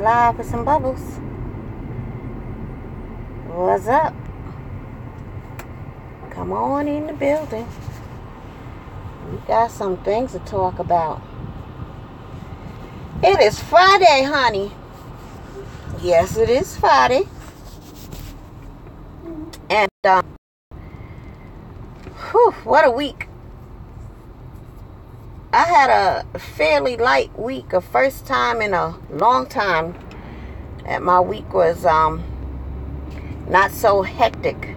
live with some bubbles. What's up? Come on in the building. We got some things to talk about. It is Friday, honey. Yes, it is Friday. And, what a week. I had a fairly light week, a first time in a long time that my week was not so hectic.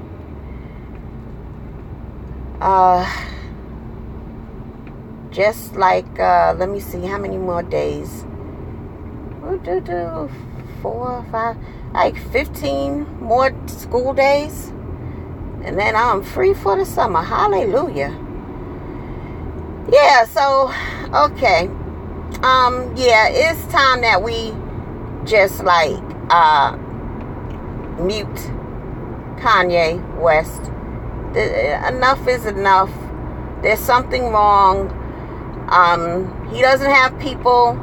Just like, let me see, how many more days? 4, 5, like 15 more school days. And then I'm free for the summer. Hallelujah. Yeah, so, okay. Yeah, it's time that we just like, mute Kanye West. Enough is enough. There's something wrong. He doesn't have people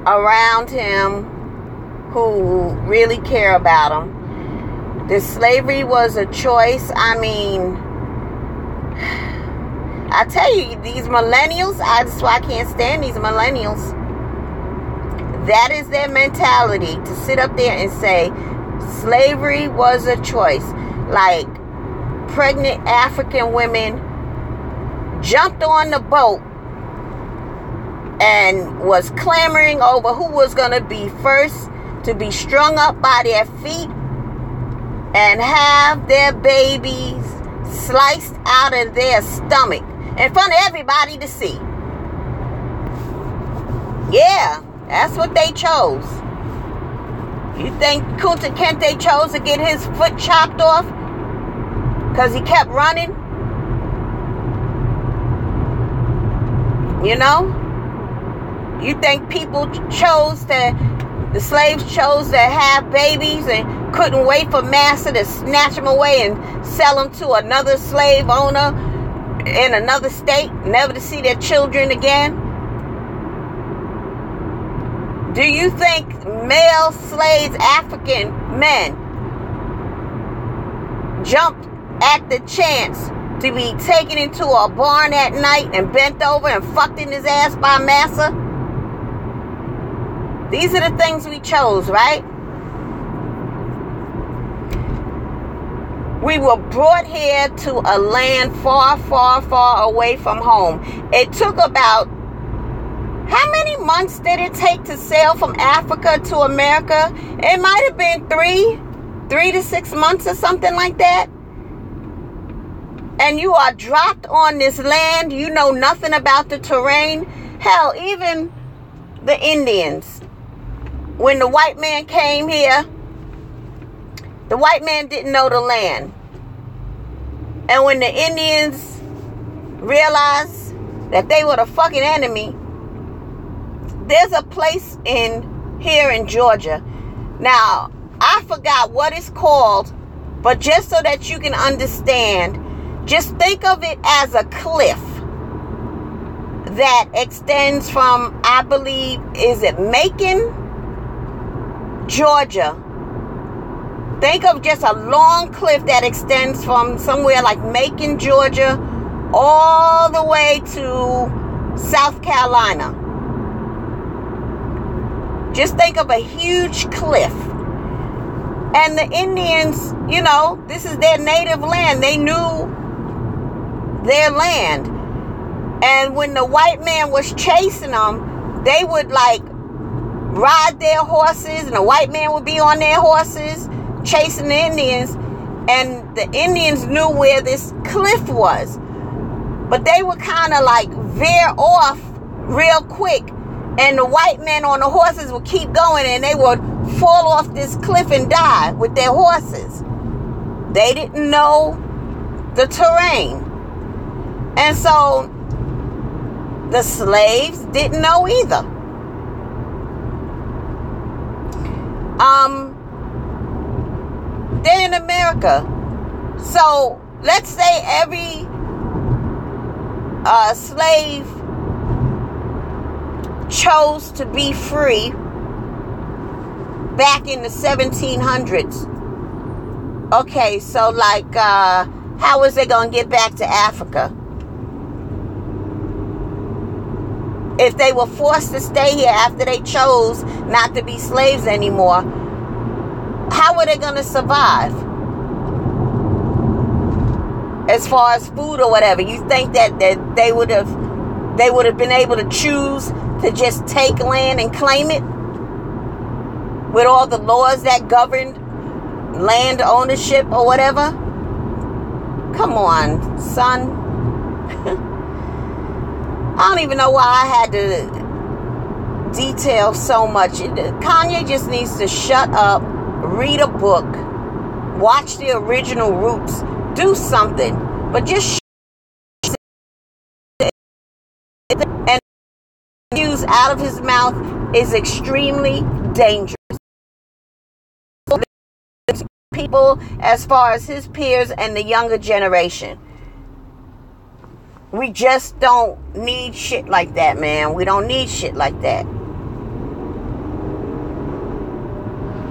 around him who really care about him. This slavery was a choice. I mean, I tell you, these millennials, that's why I can't stand these millennials. That is their mentality, to sit up there and say slavery was a choice. Like, pregnant African women jumped on the boat and was clamoring over who was going to be first to be strung up by their feet and have their babies sliced out of their stomach in front of everybody to see. Yeah, that's what they chose. You think Kunta Kinte chose to get his foot chopped off because he kept running? You know? You think people the slaves chose to have babies and couldn't wait for master to snatch them away and sell them to another slave owner in another state, never to see their children again? Do you think male slaves, African men, jumped at the chance to be taken into a barn at night and bent over and fucked in his ass by massa? These are the things we chose, right? We were brought here to a land far, far, far away from home. It took about, how many months did it take to sail from Africa to America? It might have been 3 to 6 months or something like that. And you are dropped on this land. You know nothing about the terrain. Hell, even the Indians. When the white man came here, the white man didn't know the land. And when the Indians realized that they were the fucking enemy, there's a place here in Georgia. Now, I forgot what it's called, but just so that you can understand, just think of it as a cliff that extends from, I believe, is it Macon, Georgia. Think of just a long cliff that extends from somewhere like Macon, Georgia, all the way to South Carolina. Just think of a huge cliff. And the Indians, you know, this is their native land. They knew their land. And when the white man was chasing them, they would like ride their horses, and the white man would be on their horses chasing the Indians, and the Indians knew where this cliff was, but they would kind of like veer off real quick, and the white men on the horses would keep going, and they would fall off this cliff and die with their horses. They didn't know the terrain, and so the slaves didn't know either. They're in America. So let's say every slave chose to be free back in the 1700s. Okay, so like, how is they going to get back to Africa? If they were forced to stay here after they chose not to be slaves anymore, how were they going to survive? As far as food or whatever, you think that they would have been able to choose to just take land and claim it with all the laws that governed land ownership or whatever? Come on, son. I don't even know why I had to detail so much. Kanye just needs to shut up, read a book, watch the original Roots, do something, but just and news out of his mouth is extremely dangerous. People, as far as his peers and the younger generation, we just don't need shit like that, man. We don't need shit like that.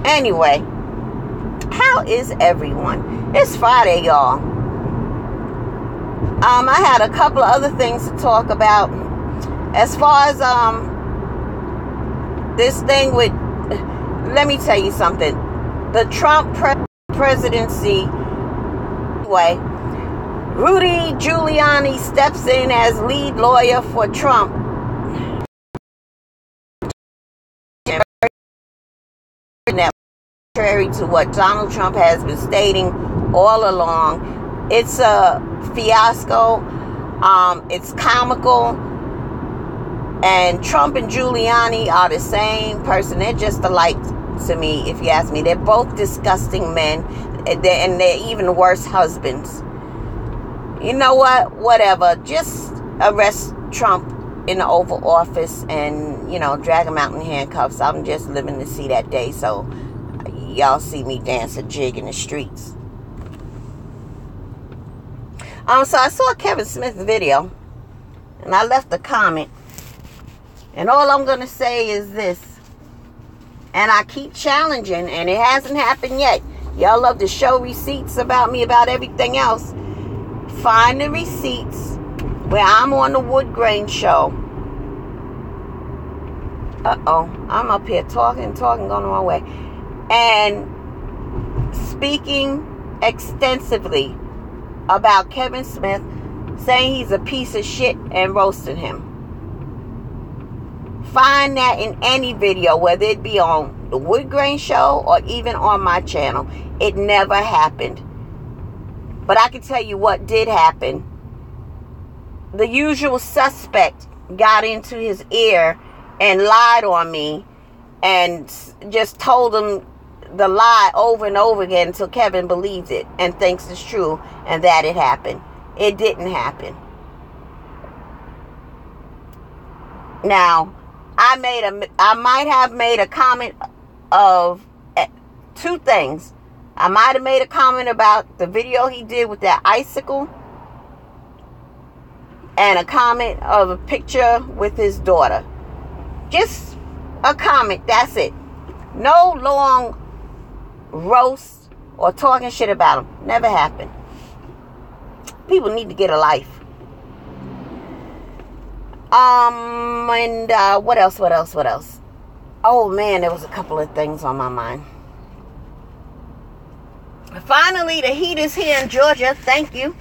Anyway, how is everyone? It's Friday, y'all. I had a couple of other things to talk about. As far as this thing with, let me tell you something. The Trump presidency. Anyway, Rudy Giuliani steps in as lead lawyer for Trump. Contrary to what Donald Trump has been stating all along, it's a fiasco. It's comical. And Trump and Giuliani are the same person. They're just alike to me, if you ask me. They're both disgusting men. And they're even worse husbands. You know what? Whatever. Just arrest Trump in the Oval Office and, drag him out in handcuffs. I'm just living to see that day. So y'all see me dance a jig in the streets. So I saw Kevin Smith's video. And I left a comment. And all I'm going to say is this. And I keep challenging, and it hasn't happened yet. Y'all love to show receipts about me, about everything else. Find the receipts where I'm on the Wood Grain show. I'm up here talking, going the wrong way. And speaking extensively about Kevin Smith, saying he's a piece of shit and roasting him. Find that in any video, whether it be on the Wood Grain show or even on my channel. It never happened. But I can tell you what did happen. The usual suspect got into his ear and lied on me and just told him the lie over and over again until Kevin believes it and thinks it's true and that it happened. It didn't happen. Now, I might have made a comment of two things. I might have made a comment about the video he did with that icicle, and a comment of a picture with his daughter. Just a comment, that's it. No long roast or talking shit about him. Never happened. People need to get a life. And what else? Oh man, there was a couple of things on my mind. Finally, the heat is here in Georgia. Thank you.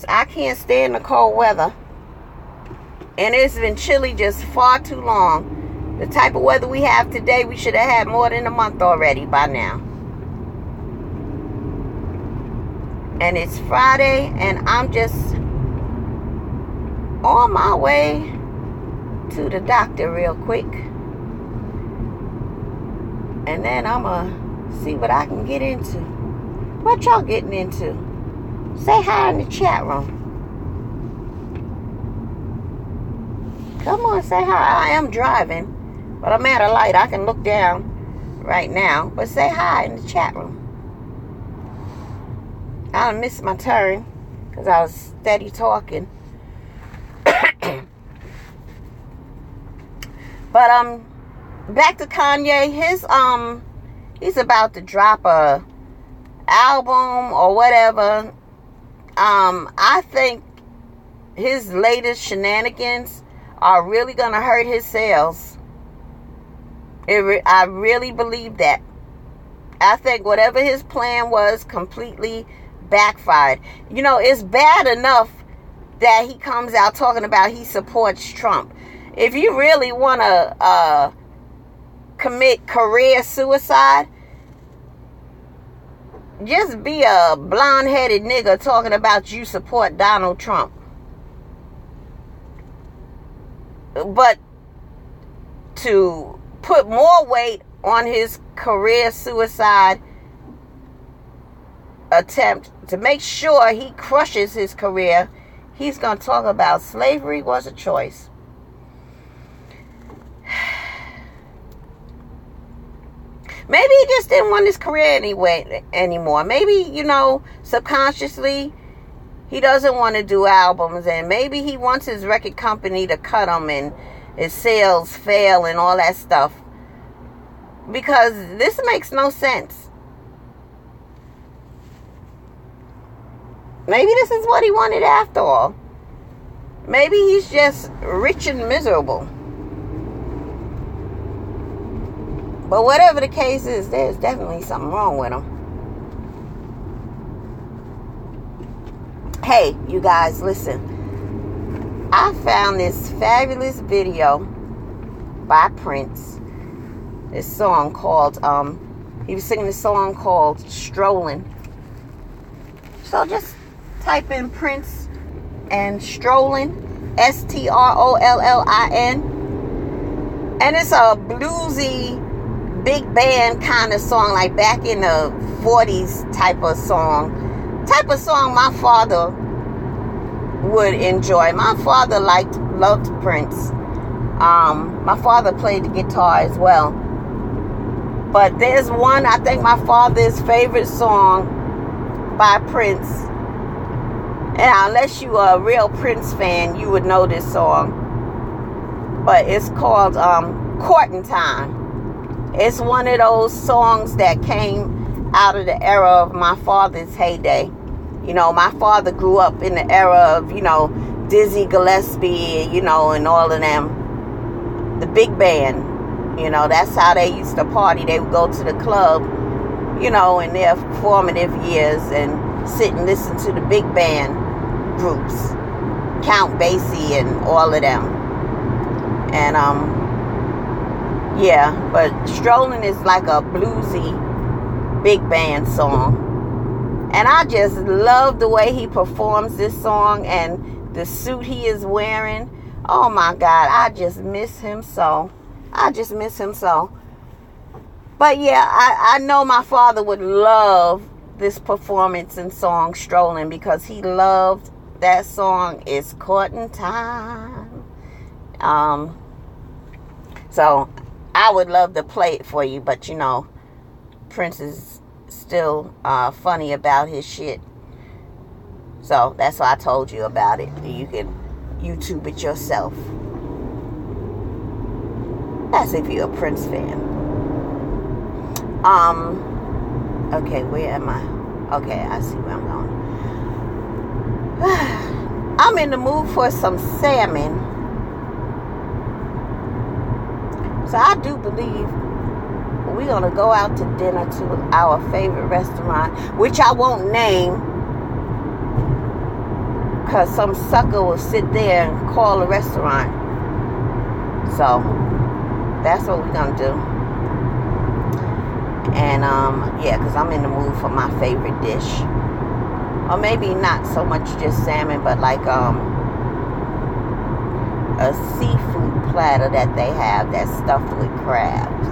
I can't stand the cold weather. And it's been chilly just far too long. The type of weather we have today, we should have had more than a month already by now. And it's Friday, and I'm just on my way to the doctor real quick. And then I'm going to see what I can get into. What y'all getting into? Say hi in the chat room. Come on, say hi. I am driving, but I'm at a light. I can look down right now. But say hi in the chat room. I missed my turn because I was steady talking. But back to Kanye. He's about to drop a album or whatever. I think his latest shenanigans are really gonna hurt his sales. I really believe that. I think whatever his plan was completely backfired. It's bad enough that he comes out talking about he supports Trump. If you really want to commit career suicide, just be a blonde-headed nigga talking about you support Donald Trump. But to put more weight on his career suicide attempt, to make sure he crushes his career, he's going to talk about slavery was a choice. Maybe he just didn't want his career anymore. Maybe, subconsciously he doesn't want to do albums, and maybe he wants his record company to cut him and his sales fail and all that stuff. Because this makes no sense. Maybe this is what he wanted after all. Maybe he's just rich and miserable. But whatever the case is, there's definitely something wrong with him. Hey, you guys, listen. I found this fabulous video by Prince. This song called, he was singing this song called Strolling. So just type in Prince and Strolling, Strollin. And it's a bluesy, big band kind of song, like back in the 40s type of song my father would enjoy. My father loved Prince. My father played the guitar as well. But there's one, I think my father's favorite song by Prince. And unless you are a real Prince fan, you would know this song. But it's called Courting Time. It's one of those songs that came out of the era of my father's heyday. My father grew up in the era of, Dizzy Gillespie, and all of them. The big band. That's how they used to party. They would go to the club, in their formative years and sit and listen to the big band groups. Count Basie and all of them. And, yeah, but Strolling is like a bluesy big band song. And I just love the way he performs this song and the suit he is wearing. Oh my God, I just miss him so. But yeah, I know my father would love this performance and song Strolling, because he loved that song. It's Courting Time. So I would love to play it for you, but Prince is still funny about his shit. So that's why I told you about it. You can YouTube it yourself. That's if you're a Prince fan. Okay, where am I? Okay, I see where I'm going. I'm in the mood for some salmon. So I do believe we're going to go out to dinner to our favorite restaurant, which I won't name, because some sucker will sit there and call a restaurant. So that's what we're going to do. And yeah, because I'm in the mood for my favorite dish. Or maybe not so much just salmon, but like a seafood platter that they have that's stuffed with crabs.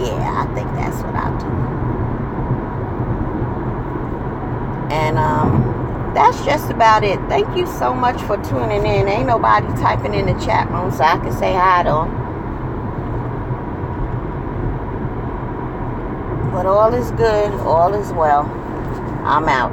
Yeah, I think that's what I'll do. And that's just about it. Thank you so much for tuning in. Ain't nobody typing in the chat room, so I can say hi to them. But all is good, all is well. I'm out.